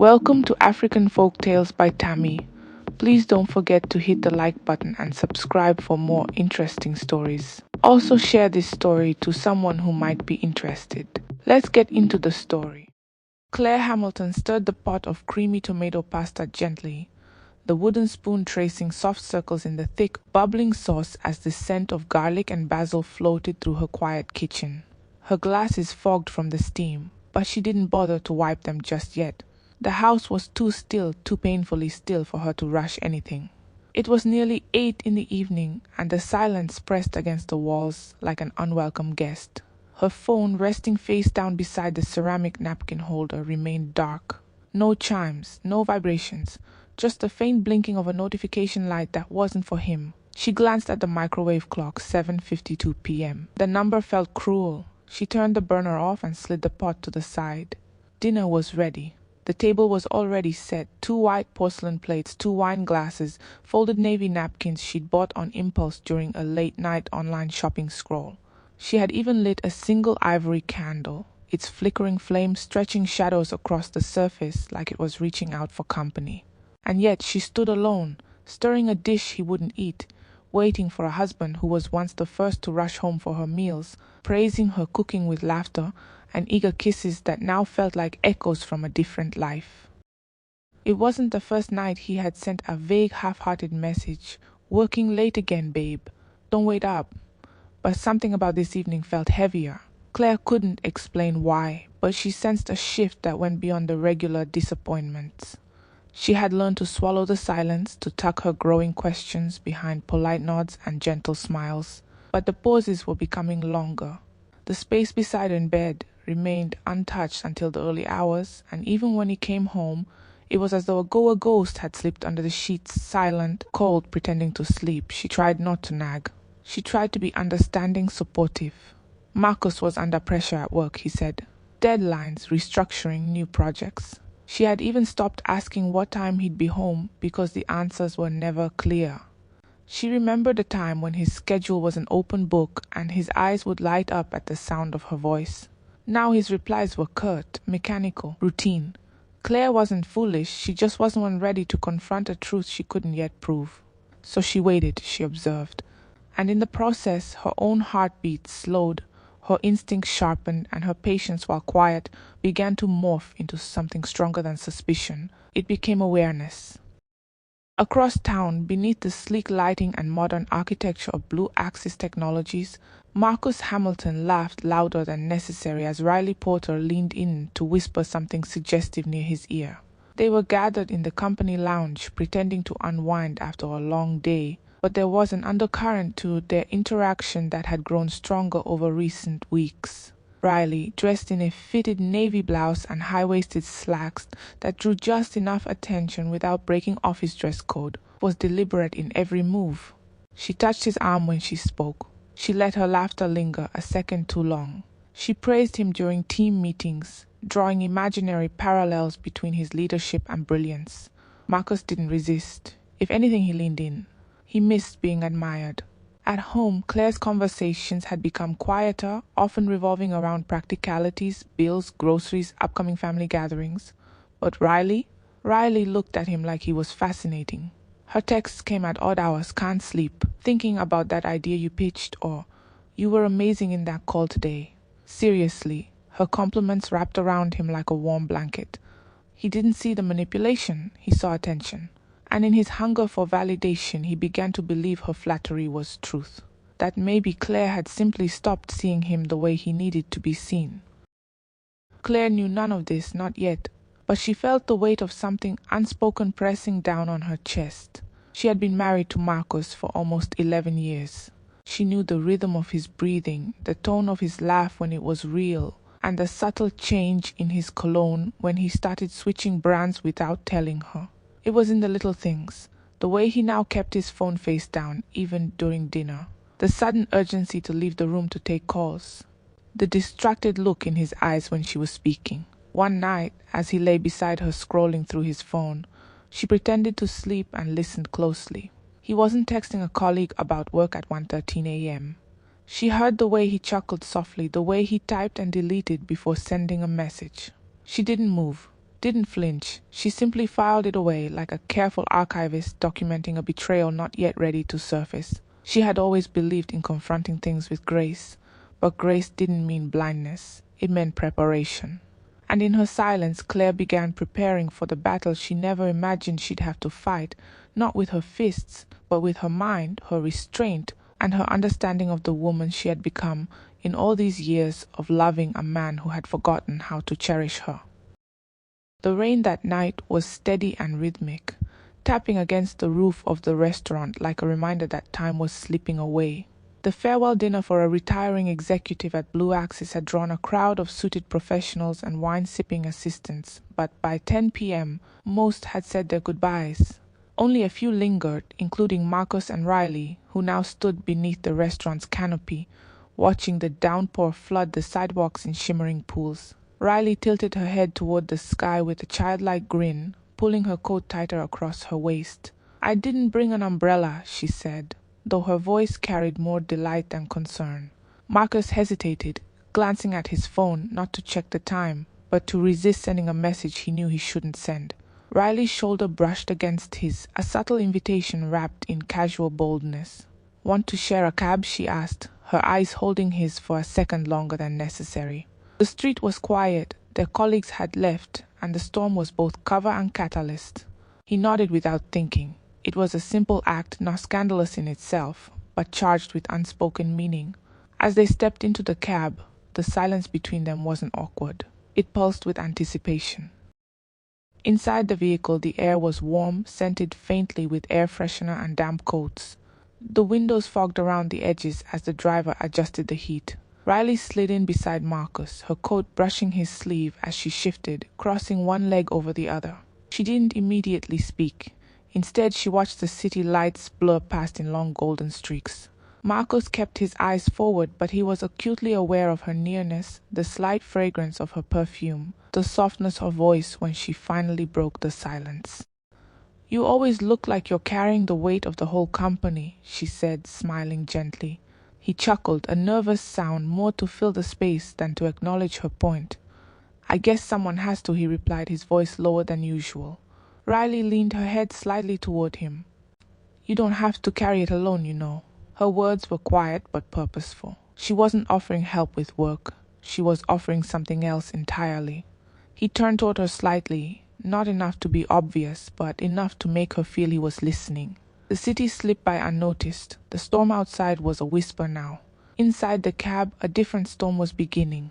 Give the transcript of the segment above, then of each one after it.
Welcome to African Folktales by Tammy. Please don't forget to hit the like button and subscribe for more interesting stories. Also share this story to someone who might be interested. Let's get into the story. Claire Hamilton stirred the pot of creamy tomato pasta gently, the wooden spoon tracing soft circles in the thick, bubbling sauce as the scent of garlic and basil floated through her quiet kitchen. Her glasses fogged from the steam, but she didn't bother to wipe them just yet. The house was too still, too painfully still for her to rush anything. It was nearly 8 in the evening, and the silence pressed against the walls like an unwelcome guest. Her phone, resting face down beside the ceramic napkin holder, remained dark. No chimes, no vibrations, just the faint blinking of a notification light that wasn't for him. She glanced at the microwave clock, 7:52 p.m. The number felt cruel. She turned the burner off and slid the pot to the side. Dinner was ready. The table was already set, 2 white porcelain plates, 2 wine glasses, folded navy napkins she'd bought on impulse during a late-night online shopping scroll. She had even lit a single ivory candle, its flickering flame stretching shadows across the surface like it was reaching out for company. And yet she stood alone, stirring a dish he wouldn't eat, waiting for a husband who was once the first to rush home for her meals, praising her cooking with laughter and eager kisses that now felt like echoes from a different life. It wasn't the first night he had sent a vague, half-hearted message, "Working late again, babe. Don't wait up." But something about this evening felt heavier. Claire couldn't explain why, but she sensed a shift that went beyond the regular disappointments. She had learned to swallow the silence, to tuck her growing questions behind polite nods and gentle smiles. But the pauses were becoming longer. The space beside her in bed remained untouched until the early hours, and even when he came home, it was as though a ghost had slipped under the sheets, silent, cold, pretending to sleep. She tried not to nag. She tried to be understanding, supportive. Marcus was under pressure at work, he said. Deadlines, restructuring, new projects. She had even stopped asking what time he'd be home because the answers were never clear. She remembered a time when his schedule was an open book and his eyes would light up at the sound of her voice. Now his replies were curt, mechanical, routine. Claire wasn't foolish, she just wasn't ready to confront a truth she couldn't yet prove. So she waited, she observed. And in the process, her own heartbeat slowed, her instincts sharpened, and her patience, while quiet, began to morph into something stronger than suspicion. It became awareness. Across town, beneath the sleek lighting and modern architecture of Blue Axis Technologies, Marcus Hamilton laughed louder than necessary as Riley Porter leaned in to whisper something suggestive near his ear. They were gathered in the company lounge, pretending to unwind after a long day, but there was an undercurrent to their interaction that had grown stronger over recent weeks. Riley, dressed in a fitted navy blouse and high-waisted slacks that drew just enough attention without breaking office dress code, was deliberate in every move. She touched his arm when she spoke. She let her laughter linger a second too long. She praised him during team meetings, drawing imaginary parallels between his leadership and brilliance. Marcus didn't resist. If anything, he leaned in. He missed being admired. At home, Claire's conversations had become quieter, often revolving around practicalities, bills, groceries, upcoming family gatherings. But Riley looked at him like he was fascinating. Her texts came at odd hours, "Can't sleep, thinking about that idea you pitched," or "You were amazing in that call today." Seriously, her compliments wrapped around him like a warm blanket. He didn't see the manipulation, he saw attention. And in his hunger for validation, he began to believe her flattery was truth. That maybe Claire had simply stopped seeing him the way he needed to be seen. Claire knew none of this, not yet, but she felt the weight of something unspoken pressing down on her chest. She had been married to Marcus for almost 11 years. She knew the rhythm of his breathing, the tone of his laugh when it was real, and the subtle change in his cologne when he started switching brands without telling her. It was in the little things, the way he now kept his phone face down, even during dinner, the sudden urgency to leave the room to take calls, the distracted look in his eyes when she was speaking. One night, as he lay beside her scrolling through his phone, she pretended to sleep and listened closely. He wasn't texting a colleague about work at 1:13 a.m. She heard the way he chuckled softly, the way he typed and deleted before sending a message. She didn't move, didn't flinch. She simply filed it away like a careful archivist documenting a betrayal not yet ready to surface. She had always believed in confronting things with grace, but grace didn't mean blindness. It meant preparation. And in her silence, Claire began preparing for the battle she never imagined she'd have to fight, not with her fists, but with her mind, her restraint, and her understanding of the woman she had become in all these years of loving a man who had forgotten how to cherish her. The rain that night was steady and rhythmic, tapping against the roof of the restaurant like a reminder that time was slipping away. The farewell dinner for a retiring executive at Blue Axis had drawn a crowd of suited professionals and wine-sipping assistants, but by 10 p.m., most had said their goodbyes. Only a few lingered, including Marcus and Riley, who now stood beneath the restaurant's canopy, watching the downpour flood the sidewalks in shimmering pools. Riley tilted her head toward the sky with a childlike grin, pulling her coat tighter across her waist. "I didn't bring an umbrella," she said, though her voice carried more delight than concern. Marcus hesitated, glancing at his phone not to check the time, but to resist sending a message he knew he shouldn't send. Riley's shoulder brushed against his, a subtle invitation wrapped in casual boldness. "Want to share a cab?" she asked, her eyes holding his for a second longer than necessary. The street was quiet, their colleagues had left, and the storm was both cover and catalyst. He nodded without thinking. It was a simple act, not scandalous in itself, but charged with unspoken meaning. As they stepped into the cab, the silence between them wasn't awkward. It pulsed with anticipation. Inside the vehicle, the air was warm, scented faintly with air freshener and damp coats. The windows fogged around the edges as the driver adjusted the heat. Riley slid in beside Marcus, her coat brushing his sleeve as she shifted, crossing one leg over the other. She didn't immediately speak. Instead, she watched the city lights blur past in long golden streaks. Marcus kept his eyes forward, but he was acutely aware of her nearness, the slight fragrance of her perfume, the softness of her voice when she finally broke the silence. "You always look like you're carrying the weight of the whole company," she said, smiling gently. He chuckled, a nervous sound more to fill the space than to acknowledge her point. "I guess someone has to," he replied, his voice lower than usual. Riley leaned her head slightly toward him. "You don't have to carry it alone, you know." Her words were quiet but purposeful. She wasn't offering help with work. She was offering something else entirely. He turned toward her slightly, not enough to be obvious, but enough to make her feel he was listening. The city slipped by unnoticed. The storm outside was a whisper now. Inside the cab, a different storm was beginning.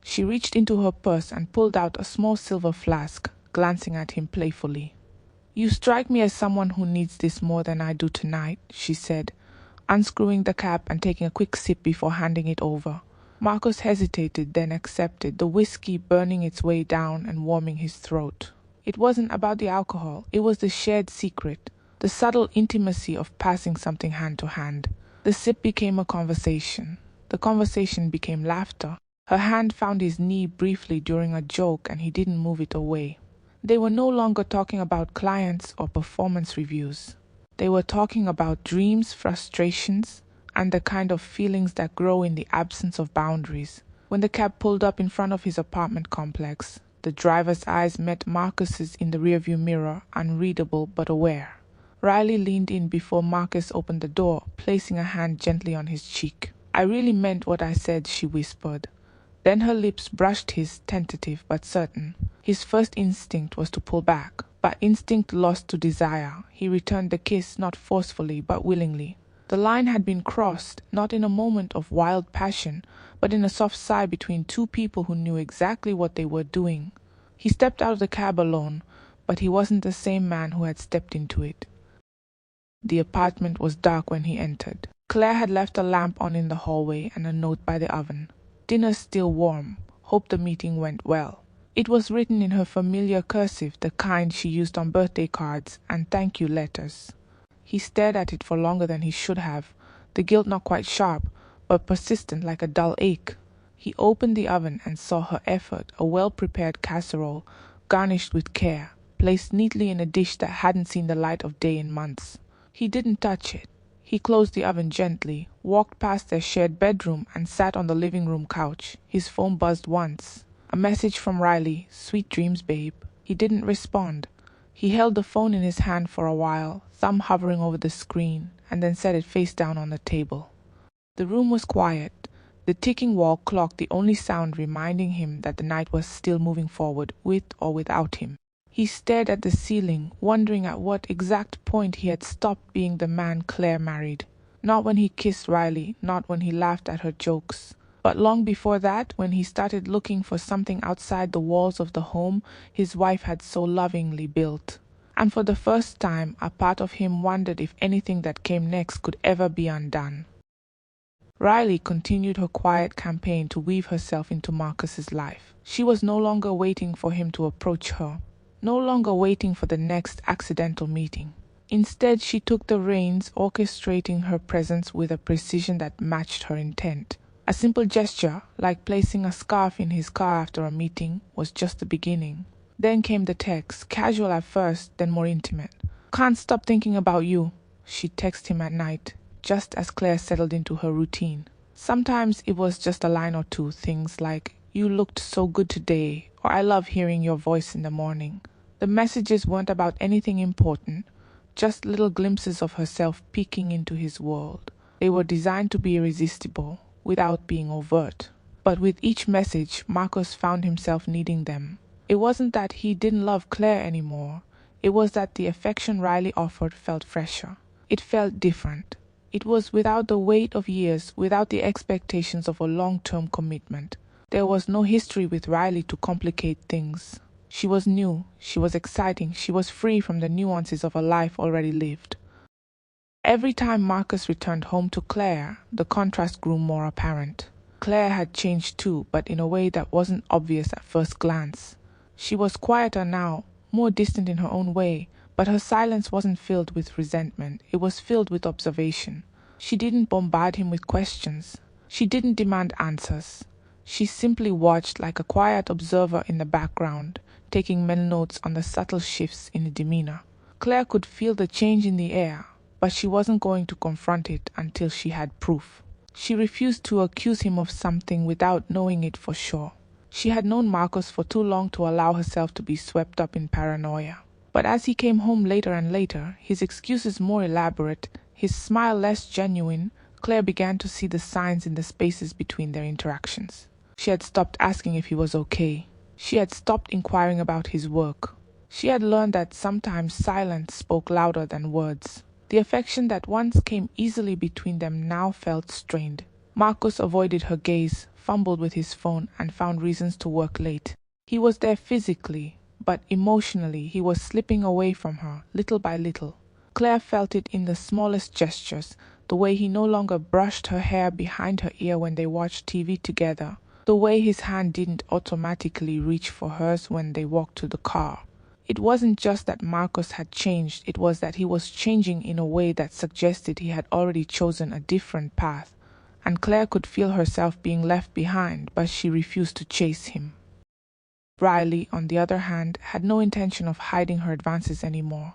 She reached into her purse and pulled out a small silver flask, glancing at him playfully. "You strike me as someone who needs this more than I do tonight," she said, unscrewing the cap and taking a quick sip before handing it over. Marcus hesitated, then accepted, the whiskey burning its way down and warming his throat. It wasn't about the alcohol, it was the shared secret, the subtle intimacy of passing something hand to hand. The sip became a conversation. The conversation became laughter. Her hand found his knee briefly during a joke and he didn't move it away. They were no longer talking about clients or performance reviews. They were talking about dreams, frustrations, and the kind of feelings that grow in the absence of boundaries. When the cab pulled up in front of his apartment complex, the driver's eyes met Marcus's in the rearview mirror, unreadable but aware. Riley leaned in before Marcus opened the door, placing a hand gently on his cheek. "I really meant what I said," she whispered. Then her lips brushed his, tentative but certain. His first instinct was to pull back, but instinct lost to desire. He returned the kiss not forcefully but willingly. The line had been crossed, not in a moment of wild passion, but in a soft sigh between two people who knew exactly what they were doing. He stepped out of the cab alone, but he wasn't the same man who had stepped into it. The apartment was dark when he entered. Claire had left a lamp on in the hallway and a note by the oven. "Dinner still warm. Hope the meeting went well." It was written in her familiar cursive, the kind she used on birthday cards and thank you letters. He stared at it for longer than he should have, the guilt not quite sharp, but persistent like a dull ache. He opened the oven and saw her effort, a well-prepared casserole, garnished with care, placed neatly in a dish that hadn't seen the light of day in months. He didn't touch it. He closed the oven gently, walked past their shared bedroom and sat on the living room couch. His phone buzzed once. A message from Riley, "Sweet dreams, babe." He didn't respond. He held the phone in his hand for a while, thumb hovering over the screen, and then set it face down on the table. The room was quiet, the ticking wall clock the only sound reminding him that the night was still moving forward, with or without him. He stared at the ceiling, wondering at what exact point he had stopped being the man Claire married. Not when he kissed Riley, not when he laughed at her jokes, but long before that, when he started looking for something outside the walls of the home his wife had so lovingly built. And for the first time, a part of him wondered if anything that came next could ever be undone. Riley continued her quiet campaign to weave herself into Marcus's life. She was no longer waiting for him to approach her, no longer waiting for the next accidental meeting. Instead, she took the reins, orchestrating her presence with a precision that matched her intent. A simple gesture, like placing a scarf in his car after a meeting, was just the beginning. Then came the text, casual at first, then more intimate. "Can't stop thinking about you," she texted him at night, just as Claire settled into her routine. Sometimes it was just a line or two, things like, "You looked so good today," or "I love hearing your voice in the morning." The messages weren't about anything important, just little glimpses of herself peeking into his world. They were designed to be irresistible, without being overt. But with each message, Marcus found himself needing them. It wasn't that he didn't love Claire anymore. It was that the affection Riley offered felt fresher. It felt different. It was without the weight of years, without the expectations of a long-term commitment. There was no history with Riley to complicate things. She was new, she was exciting, she was free from the nuances of a life already lived. Every time Marcus returned home to Claire, the contrast grew more apparent. Claire had changed too, but in a way that wasn't obvious at first glance. She was quieter now, more distant in her own way, but her silence wasn't filled with resentment, it was filled with observation. She didn't bombard him with questions. She didn't demand answers. She simply watched like a quiet observer in the background, taking mental notes on the subtle shifts in the demeanor. Claire could feel the change in the air, but she wasn't going to confront it until she had proof. She refused to accuse him of something without knowing it for sure. She had known Marcus for too long to allow herself to be swept up in paranoia. But as he came home later and later, his excuses more elaborate, his smile less genuine, Claire began to see the signs in the spaces between their interactions. She had stopped asking if he was okay. She had stopped inquiring about his work. She had learned that sometimes silence spoke louder than words. The affection that once came easily between them now felt strained. Marcus avoided her gaze, fumbled with his phone, and found reasons to work late. He was there physically, but emotionally he was slipping away from her, little by little. Claire felt it in the smallest gestures, the way he no longer brushed her hair behind her ear when they watched TV together, the way his hand didn't automatically reach for hers when they walked to the car. It wasn't just that Marcus had changed, it was that he was changing in a way that suggested he had already chosen a different path, and Claire could feel herself being left behind, but she refused to chase him. Riley, on the other hand, had no intention of hiding her advances anymore.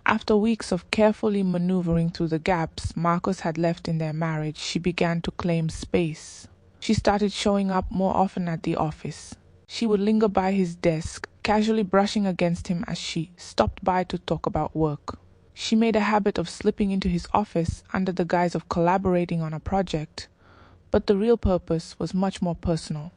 After weeks of carefully maneuvering through the gaps Marcus had left in their marriage, she began to claim space. She started showing up more often at the office. She would linger by his desk, casually brushing against him as she stopped by to talk about work. She made a habit of slipping into his office under the guise of collaborating on a project, but the real purpose was much more personal.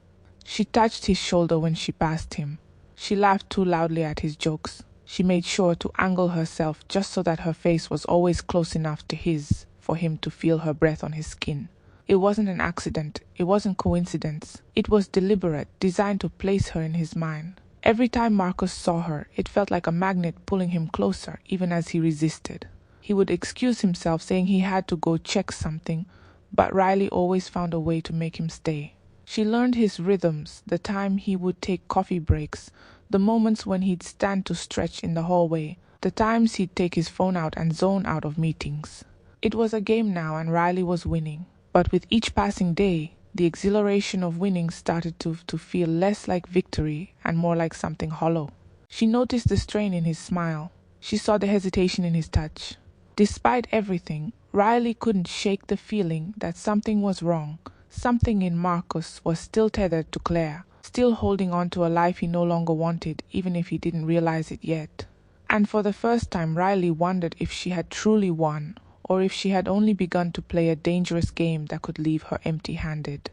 She touched his shoulder when she passed him. She laughed too loudly at his jokes. She made sure to angle herself just so that her face was always close enough to his for him to feel her breath on his skin. It wasn't an accident, it wasn't coincidence. It was deliberate, designed to place her in his mind. Every time Marcus saw her, it felt like a magnet pulling him closer, even as he resisted. He would excuse himself, saying he had to go check something, but Riley always found a way to make him stay. She learned his rhythms, the time he would take coffee breaks, the moments when he'd stand to stretch in the hallway, the times he'd take his phone out and zone out of meetings. It was a game now, and Riley was winning. But with each passing day, the exhilaration of winning started to feel less like victory and more like something hollow. She noticed the strain in his smile. She saw the hesitation in his touch. Despite everything, Riley couldn't shake the feeling that something was wrong. Something in Marcus was still tethered to Claire, still holding on to a life he no longer wanted, even if he didn't realize it yet. And for the first time, Riley wondered if she had truly won, or if she had only begun to play a dangerous game that could leave her empty-handed.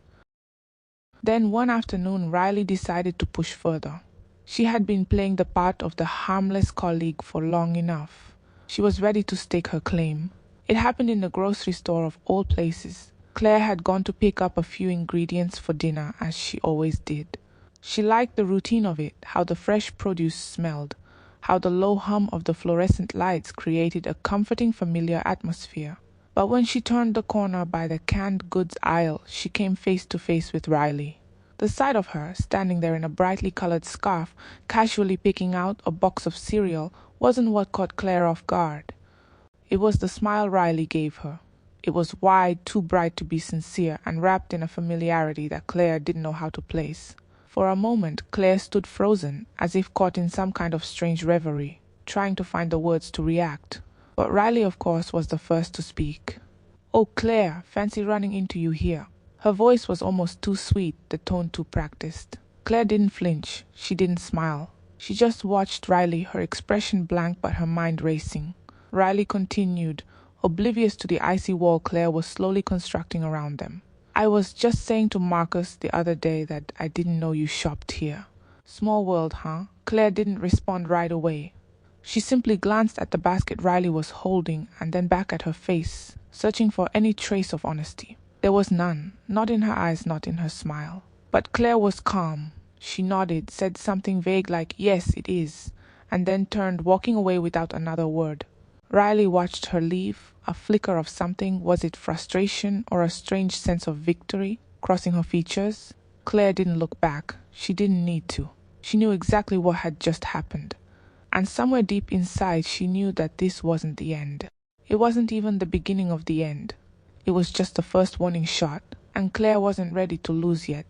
Then one afternoon, Riley decided to push further. She had been playing the part of the harmless colleague for long enough. She was ready to stake her claim. It happened in the grocery store of all places. Claire had gone to pick up a few ingredients for dinner, as she always did. She liked the routine of it, how the fresh produce smelled, how the low hum of the fluorescent lights created a comforting, familiar atmosphere. But when she turned the corner by the canned goods aisle, she came face to face with Riley. The sight of her, standing there in a brightly colored scarf, casually picking out a box of cereal, wasn't what caught Claire off guard. It was the smile Riley gave her. It was wide, too bright to be sincere, and wrapped in a familiarity that Claire didn't know how to place. For a moment, Claire stood frozen, as if caught in some kind of strange reverie, trying to find the words to react. But Riley, of course, was the first to speak. "Oh, Claire, fancy running into you here." Her voice was almost too sweet, the tone too practiced. Claire didn't flinch. She didn't smile. She just watched Riley, her expression blank but her mind racing. Riley continued, oblivious to the icy wall Claire was slowly constructing around them. "I was just saying to Marcus the other day that I didn't know you shopped here." Small world, huh? Claire didn't respond right away. She simply glanced at the basket Riley was holding and then back at her face, searching for any trace of honesty. There was none, not in her eyes, not in her smile. But Claire was calm. She nodded, said something vague like, "Yes, it is," and then turned, walking away without another word. Riley watched her leave, a flicker of something, was it frustration or a strange sense of victory, crossing her features. Claire didn't look back. She didn't need to. She knew exactly what had just happened. And somewhere deep inside she knew that this wasn't the end. It wasn't even the beginning of the end. It was just the first warning shot, and Claire wasn't ready to lose yet.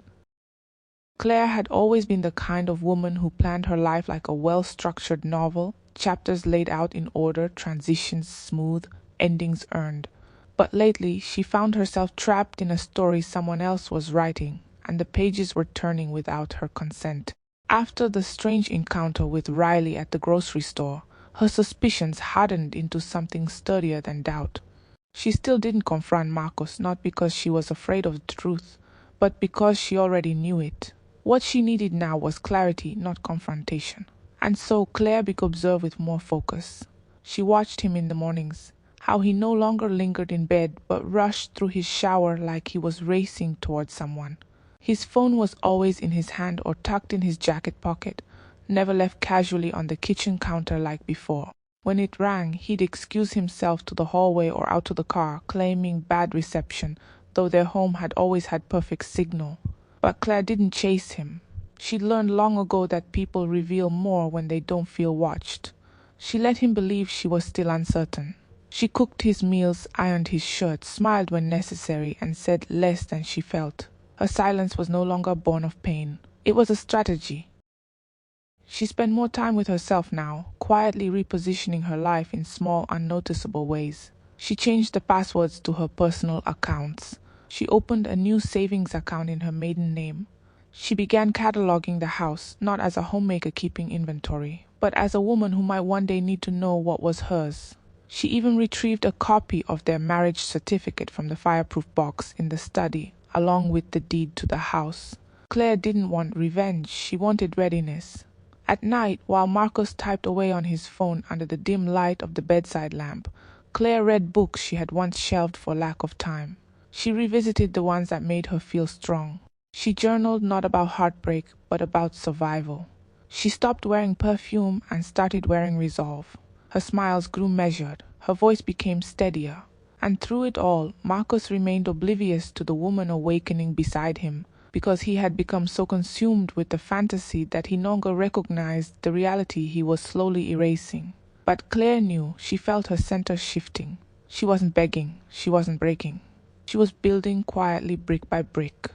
Claire had always been the kind of woman who planned her life like a well-structured novel, chapters laid out in order, transitions smooth, endings earned. But lately she found herself trapped in a story someone else was writing, and the pages were turning without her consent. After the strange encounter with Riley at the grocery store, her suspicions hardened into something sturdier than doubt. She still didn't confront Marcus, not because she was afraid of the truth, but because she already knew it. What she needed now was clarity, not confrontation. And so Claire began to observe with more focus. She watched him in the mornings, how he no longer lingered in bed but rushed through his shower like he was racing towards someone. His phone was always in his hand or tucked in his jacket pocket, never left casually on the kitchen counter like before. When it rang, he'd excuse himself to the hallway or out to the car, claiming bad reception, though their home had always had perfect signal. But Claire didn't chase him. She'd learned long ago that people reveal more when they don't feel watched. She let him believe she was still uncertain. She cooked his meals, ironed his shirts, smiled when necessary, and said less than she felt. Her silence was no longer born of pain. It was a strategy. She spent more time with herself now, quietly repositioning her life in small, unnoticeable ways. She changed the passwords to her personal accounts. She opened a new savings account in her maiden name. She began cataloging the house, not as a homemaker keeping inventory, but as a woman who might one day need to know what was hers. She even retrieved a copy of their marriage certificate from the fireproof box in the study, along with the deed to the house. Claire didn't want revenge, she wanted readiness. At night, while Marcus typed away on his phone under the dim light of the bedside lamp, Claire read books she had once shelved for lack of time. She revisited the ones that made her feel strong. She journaled not about heartbreak, but about survival. She stopped wearing perfume and started wearing resolve. Her smiles grew measured, her voice became steadier. And through it all, Marcus remained oblivious to the woman awakening beside him, because he had become so consumed with the fantasy that he no longer recognized the reality he was slowly erasing. But Claire knew, she felt her center shifting. She wasn't begging, she wasn't breaking. She was building quietly brick by brick.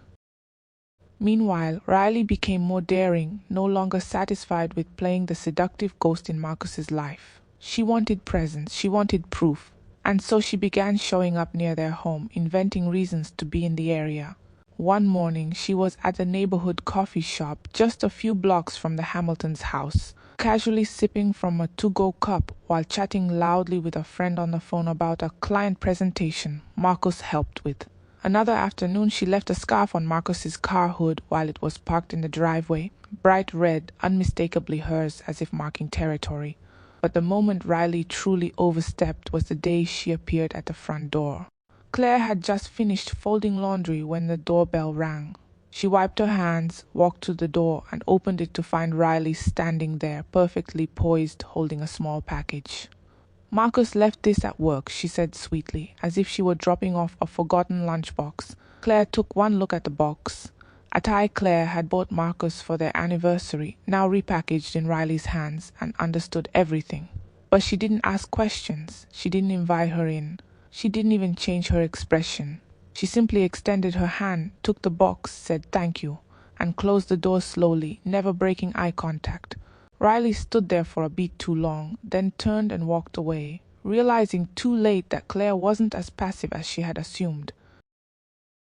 Meanwhile, Riley became more daring, no longer satisfied with playing the seductive ghost in Marcus's life. She wanted presence, she wanted proof, and so she began showing up near their home, inventing reasons to be in the area. One morning, she was at a neighborhood coffee shop just a few blocks from the Hamiltons' house, casually sipping from a to-go cup while chatting loudly with a friend on the phone about a client presentation Marcus helped with. Another afternoon, she left a scarf on Marcus's car hood while it was parked in the driveway, bright red, unmistakably hers as if marking territory. But the moment Riley truly overstepped was the day she appeared at the front door. Claire had just finished folding laundry when the doorbell rang. She wiped her hands, walked to the door, and opened it to find Riley standing there, perfectly poised, holding a small package. "Marcus left this at work," she said sweetly, as if she were dropping off a forgotten lunchbox. Claire took one look at the box. A tie Claire had bought Marcus for their anniversary, now repackaged in Riley's hands, and understood everything. But she didn't ask questions. She didn't invite her in. She didn't even change her expression. She simply extended her hand, took the box, said thank you, and closed the door slowly, never breaking eye contact. Riley stood there for a beat too long, then turned and walked away, realizing too late that Claire wasn't as passive as she had assumed.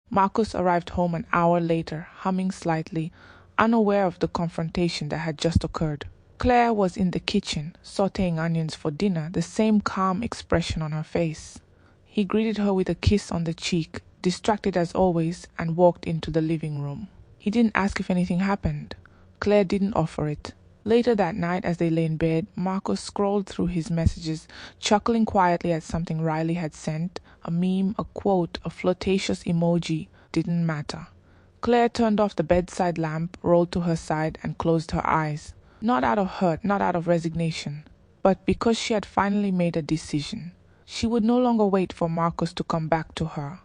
Marcus arrived home an hour later, humming slightly, unaware of the confrontation that had just occurred. Claire was in the kitchen, sautéing onions for dinner, the same calm expression on her face. He greeted her with a kiss on the cheek, distracted as always, and walked into the living room. He didn't ask if anything happened. Claire didn't offer it. Later that night, as they lay in bed, Marcus scrolled through his messages, chuckling quietly at something Riley had sent, a meme, a quote, a flirtatious emoji. Didn't matter. Claire turned off the bedside lamp, rolled to her side, and closed her eyes. Not out of hurt, not out of resignation, but because she had finally made a decision. She would no longer wait for Marcus to come back to her.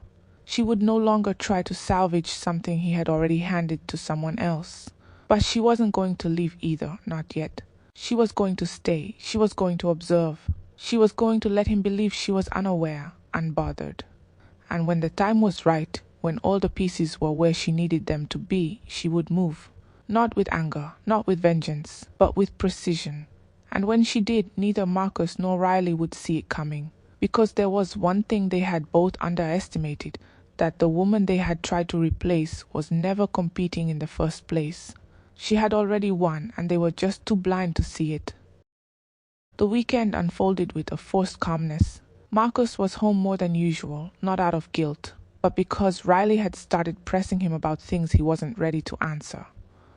She would no longer try to salvage something he had already handed to someone else. But she wasn't going to leave either, not yet. She was going to stay. She was going to observe. She was going to let him believe she was unaware, unbothered. And when the time was right, when all the pieces were where she needed them to be, she would move. Not with anger, not with vengeance, but with precision. And when she did, neither Marcus nor Riley would see it coming. Because there was one thing they had both underestimated, that the woman they had tried to replace was never competing in the first place. She had already won, and they were just too blind to see it. The weekend unfolded with a forced calmness. Marcus was home more than usual, not out of guilt, but because Riley had started pressing him about things he wasn't ready to answer.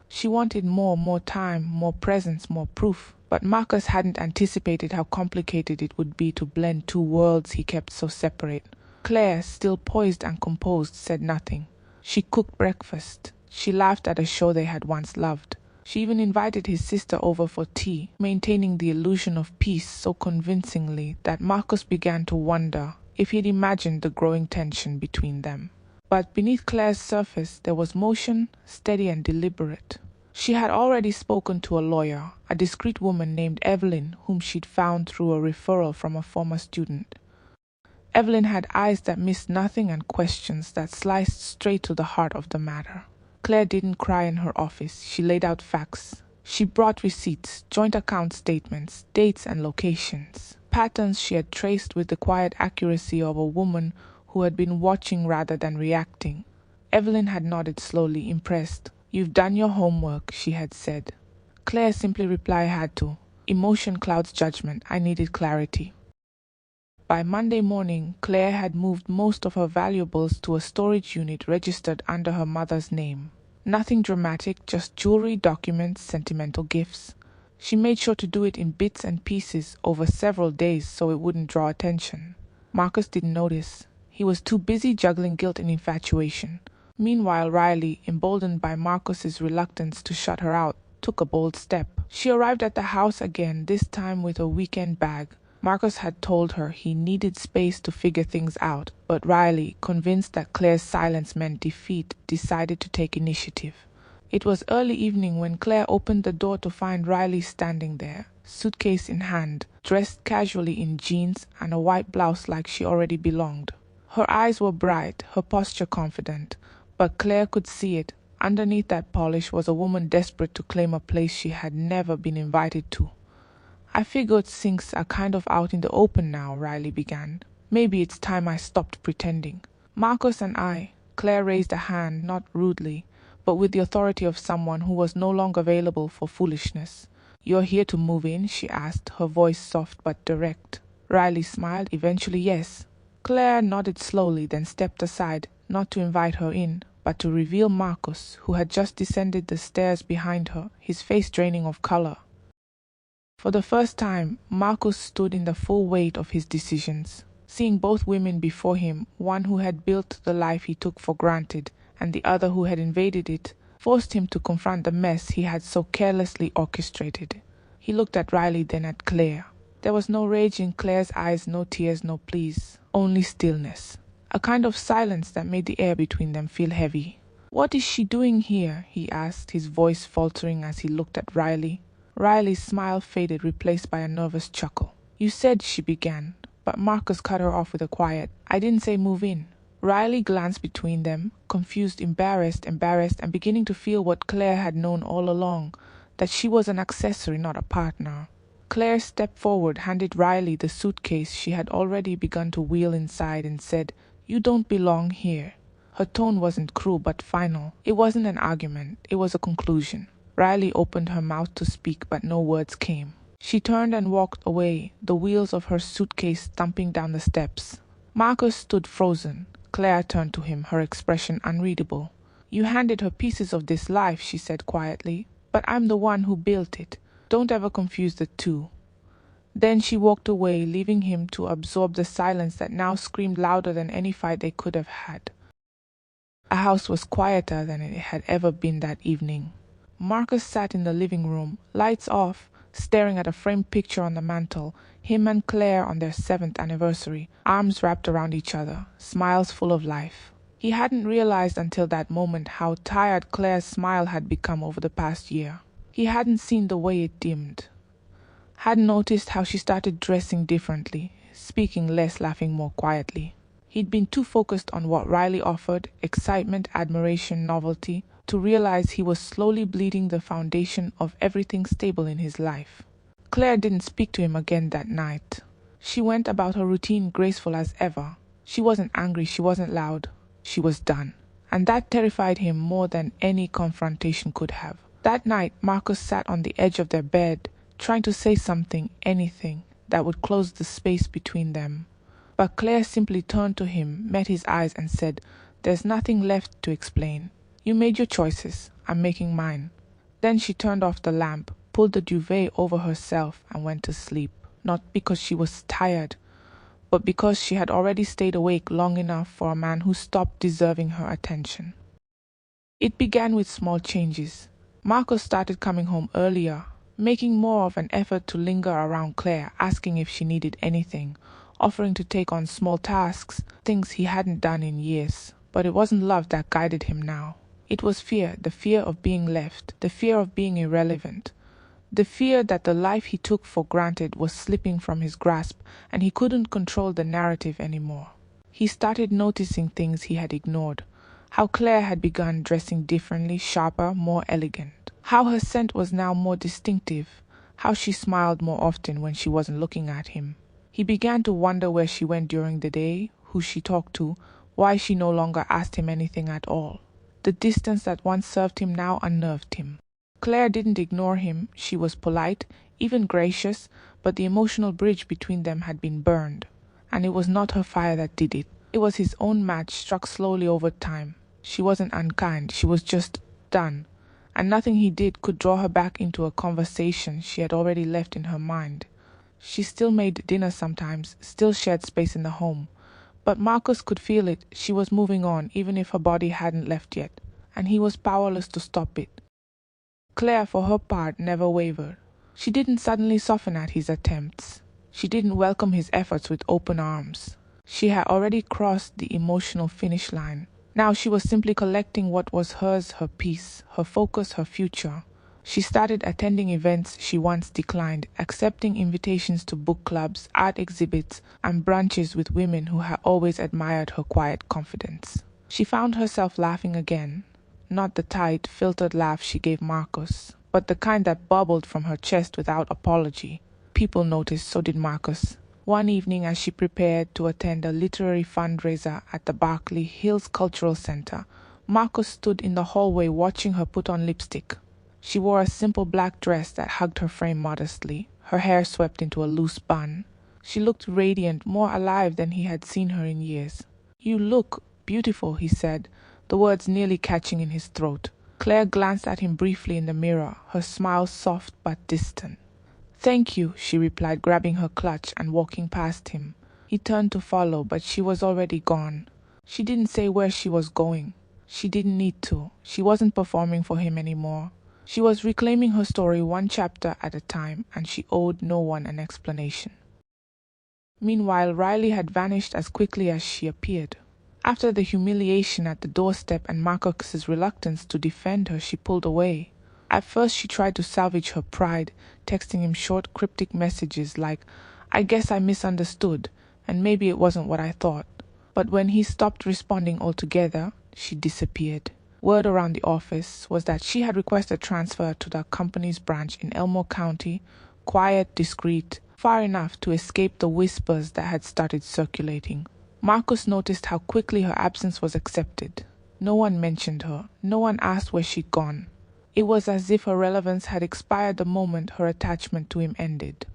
She wanted more time, more presence, more proof, but Marcus hadn't anticipated how complicated it would be to blend two worlds he kept so separate. Claire, still poised and composed, said nothing. She cooked breakfast. She laughed at a show they had once loved. She even invited his sister over for tea, maintaining the illusion of peace so convincingly that Marcus began to wonder if he'd imagined the growing tension between them. But beneath Claire's surface there was motion, steady and deliberate. She had already spoken to a lawyer, a discreet woman named Evelyn, whom she'd found through a referral from a former student. Evelyn had eyes that missed nothing and questions that sliced straight to the heart of the matter. Claire didn't cry in her office. She laid out facts. She brought receipts, joint account statements, dates and locations, patterns she had traced with the quiet accuracy of a woman who had been watching rather than reacting. Evelyn had nodded slowly, impressed. "You've done your homework," she had said. Claire simply replied, "I had to. Emotion clouds judgment. I needed clarity." By Monday morning, Claire had moved most of her valuables to a storage unit registered under her mother's name. Nothing dramatic, just jewelry, documents, sentimental gifts. She made sure to do it in bits and pieces over several days so it wouldn't draw attention. Marcus didn't notice. He was too busy juggling guilt and infatuation. Meanwhile, Riley, emboldened by Marcus's reluctance to shut her out, took a bold step. She arrived at the house again, this time with a weekend bag. Marcus had told her he needed space to figure things out, but Riley, convinced that Claire's silence meant defeat, decided to take initiative. It was early evening when Claire opened the door to find Riley standing there, suitcase in hand, dressed casually in jeans and a white blouse like she already belonged. Her eyes were bright, her posture confident, but Claire could see it. Underneath that polish was a woman desperate to claim a place she had never been invited to. "I figured things are kind of out in the open now," Riley began. "Maybe it's time I stopped pretending. Marcus and I, Claire raised a hand, not rudely, but with the authority of someone who was no longer available for foolishness. "You're here to move in?" she asked, her voice soft but direct. Riley smiled, eventually yes. Claire nodded slowly, then stepped aside, not to invite her in, but to reveal Marcus, who had just descended the stairs behind her, his face draining of color. For the first time, Marcus stood in the full weight of his decisions, seeing both women before him, one who had built the life he took for granted, and the other who had invaded it, forced him to confront the mess he had so carelessly orchestrated. He looked at Riley, then at Claire. There was no rage in Claire's eyes, no tears, no pleas, only stillness. A kind of silence that made the air between them feel heavy. "What is she doing here?" he asked, his voice faltering as he looked at Riley. Riley's smile faded, replaced by a nervous chuckle. "You said," she began, but Marcus cut her off with a quiet, "I didn't say move in." Riley glanced between them, confused, embarrassed, and beginning to feel what Claire had known all along, that she was an accessory, not a partner. Claire stepped forward, handed Riley the suitcase she had already begun to wheel inside, and said, "You don't belong here." Her tone wasn't cruel but final. It wasn't an argument, it was a conclusion. Riley opened her mouth to speak, but no words came. She turned and walked away, the wheels of her suitcase thumping down the steps. Marcus stood frozen. Claire turned to him, her expression unreadable. "You handed her pieces of this life," she said quietly, "but I'm the one who built it. Don't ever confuse the two." Then she walked away, leaving him to absorb the silence that now screamed louder than any fight they could have had. The house was quieter than it had ever been that evening. Marcus sat in the living room, lights off, staring at a framed picture on the mantel, him and Claire on their 7th anniversary, arms wrapped around each other, smiles full of life. He hadn't realized until that moment how tired Claire's smile had become over the past year. He hadn't seen the way it dimmed. Hadn't noticed how she started dressing differently, speaking less, laughing more quietly. He'd been too focused on what Riley offered, excitement, admiration, novelty, to realize he was slowly bleeding the foundation of everything stable in his life. Claire didn't speak to him again that night. She went about her routine graceful as ever. She wasn't angry, she wasn't loud. She was done. And that terrified him more than any confrontation could have. That night, Marcus sat on the edge of their bed, trying to say something, anything, that would close the space between them. But Claire simply turned to him, met his eyes, and said, "There's nothing left to explain. You made your choices, I'm making mine." Then she turned off the lamp, pulled the duvet over herself, and went to sleep, not because she was tired, but because she had already stayed awake long enough for a man who stopped deserving her attention. It began with small changes. Marcus started coming home earlier, making more of an effort to linger around Claire, asking if she needed anything, offering to take on small tasks, things he hadn't done in years. But it wasn't love that guided him now. It was fear, the fear of being left, the fear of being irrelevant, the fear that the life he took for granted was slipping from his grasp and he couldn't control the narrative anymore. He started noticing things he had ignored, how Claire had begun dressing differently, sharper, more elegant, how her scent was now more distinctive, how she smiled more often when she wasn't looking at him. He began to wonder where she went during the day, who she talked to, why she no longer asked him anything at all. The distance that once served him now unnerved him. Claire didn't ignore him, she was polite, even gracious, but the emotional bridge between them had been burned. And it was not her fire that did it. It was his own match struck slowly over time. She wasn't unkind, she was just done. And nothing he did could draw her back into a conversation she had already left in her mind. She still made dinner sometimes, still shared space in the home. But Marcus could feel it, she was moving on, even if her body hadn't left yet, and he was powerless to stop it. Claire, for her part, never wavered. She didn't suddenly soften at his attempts. She didn't welcome his efforts with open arms. She had already crossed the emotional finish line. Now she was simply collecting what was hers, her peace, her focus, her future. She started attending events she once declined, accepting invitations to book clubs, art exhibits, and brunches with women who had always admired her quiet confidence. She found herself laughing again, not the tight, filtered laugh she gave Marcus, but the kind that bubbled from her chest without apology. People noticed, so did Marcus. One evening, as she prepared to attend a literary fundraiser at the Berkeley Hills Cultural Center, Marcus stood in the hallway watching her put on lipstick. She wore a simple black dress that hugged her frame modestly, her hair swept into a loose bun. She looked radiant, more alive than he had seen her in years. "You look beautiful," he said, the words nearly catching in his throat. Claire glanced at him briefly in the mirror, her smile soft but distant. "Thank you," she replied, grabbing her clutch and walking past him. He turned to follow, but she was already gone. She didn't say where she was going. She didn't need to. She wasn't performing for him anymore. She was reclaiming her story one chapter at a time, and she owed no one an explanation. Meanwhile, Riley had vanished as quickly as she appeared. After the humiliation at the doorstep and Marcus's reluctance to defend her, she pulled away. At first, she tried to salvage her pride, texting him short, cryptic messages like, "I guess I misunderstood, and maybe it wasn't what I thought." But when he stopped responding altogether, she disappeared. Word around the office was that she had requested transfer to the company's branch in Elmore County, quiet, discreet, far enough to escape the whispers that had started circulating. Marcus noticed how quickly her absence was accepted. No one mentioned her. No one asked where she'd gone. It was as if her relevance had expired the moment her attachment to him ended.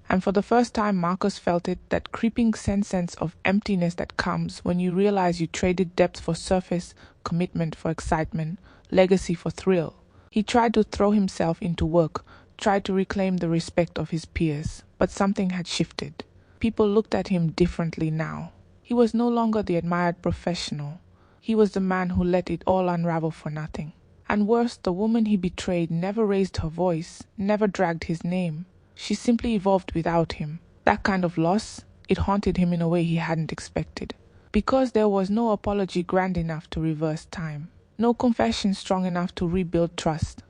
And for the first time, Marcus felt it, that creeping sense of emptiness that comes when you realize you traded depth for surface, commitment for excitement, legacy for thrill. He tried to throw himself into work, tried to reclaim the respect of his peers, but something had shifted. People looked at him differently now. He was no longer the admired professional. He was the man who let it all unravel for nothing. And worse, the woman he betrayed never raised her voice, never dragged his name. She simply evolved without him. That kind of loss, it haunted him in a way he hadn't expected. Because there was no apology grand enough to reverse time. No confession strong enough to rebuild trust.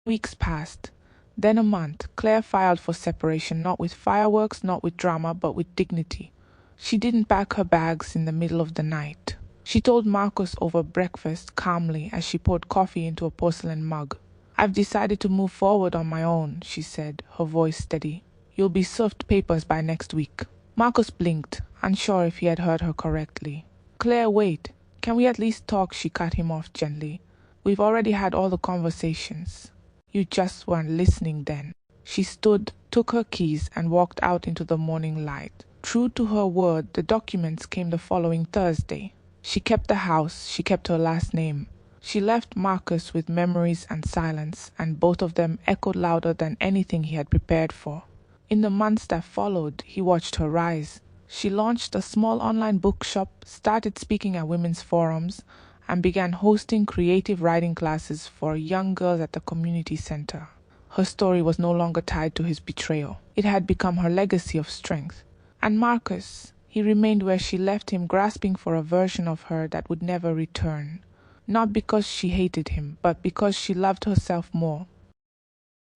Weeks passed. Then a month. Claire filed for separation, not with fireworks, not with drama, but with dignity. She didn't pack her bags in the middle of the night. She told Marcus over breakfast calmly as she poured coffee into a porcelain mug. "I've decided to move forward on my own," she said, her voice steady. "You'll be served papers by next week." Marcus blinked, unsure if he had heard her correctly. "Claire, wait. Can we at least talk?" She cut him off gently. "We've already had all the conversations. You just weren't listening then." She stood, took her keys, and walked out into the morning light. True to her word, the documents came the following Thursday. She kept the house, she kept her last name. She left Marcus with memories and silence, and both of them echoed louder than anything he had prepared for. In the months that followed, he watched her rise. She launched a small online bookshop, started speaking at women's forums, and began hosting creative writing classes for young girls at the community center. Her story was no longer tied to his betrayal. It had become her legacy of strength. And Marcus, he remained where she left him, grasping for a version of her that would never return. Not because she hated him, but because she loved herself more.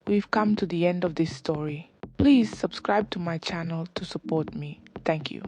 We've come to the end of this story. Please subscribe to my channel to support me. Thank you.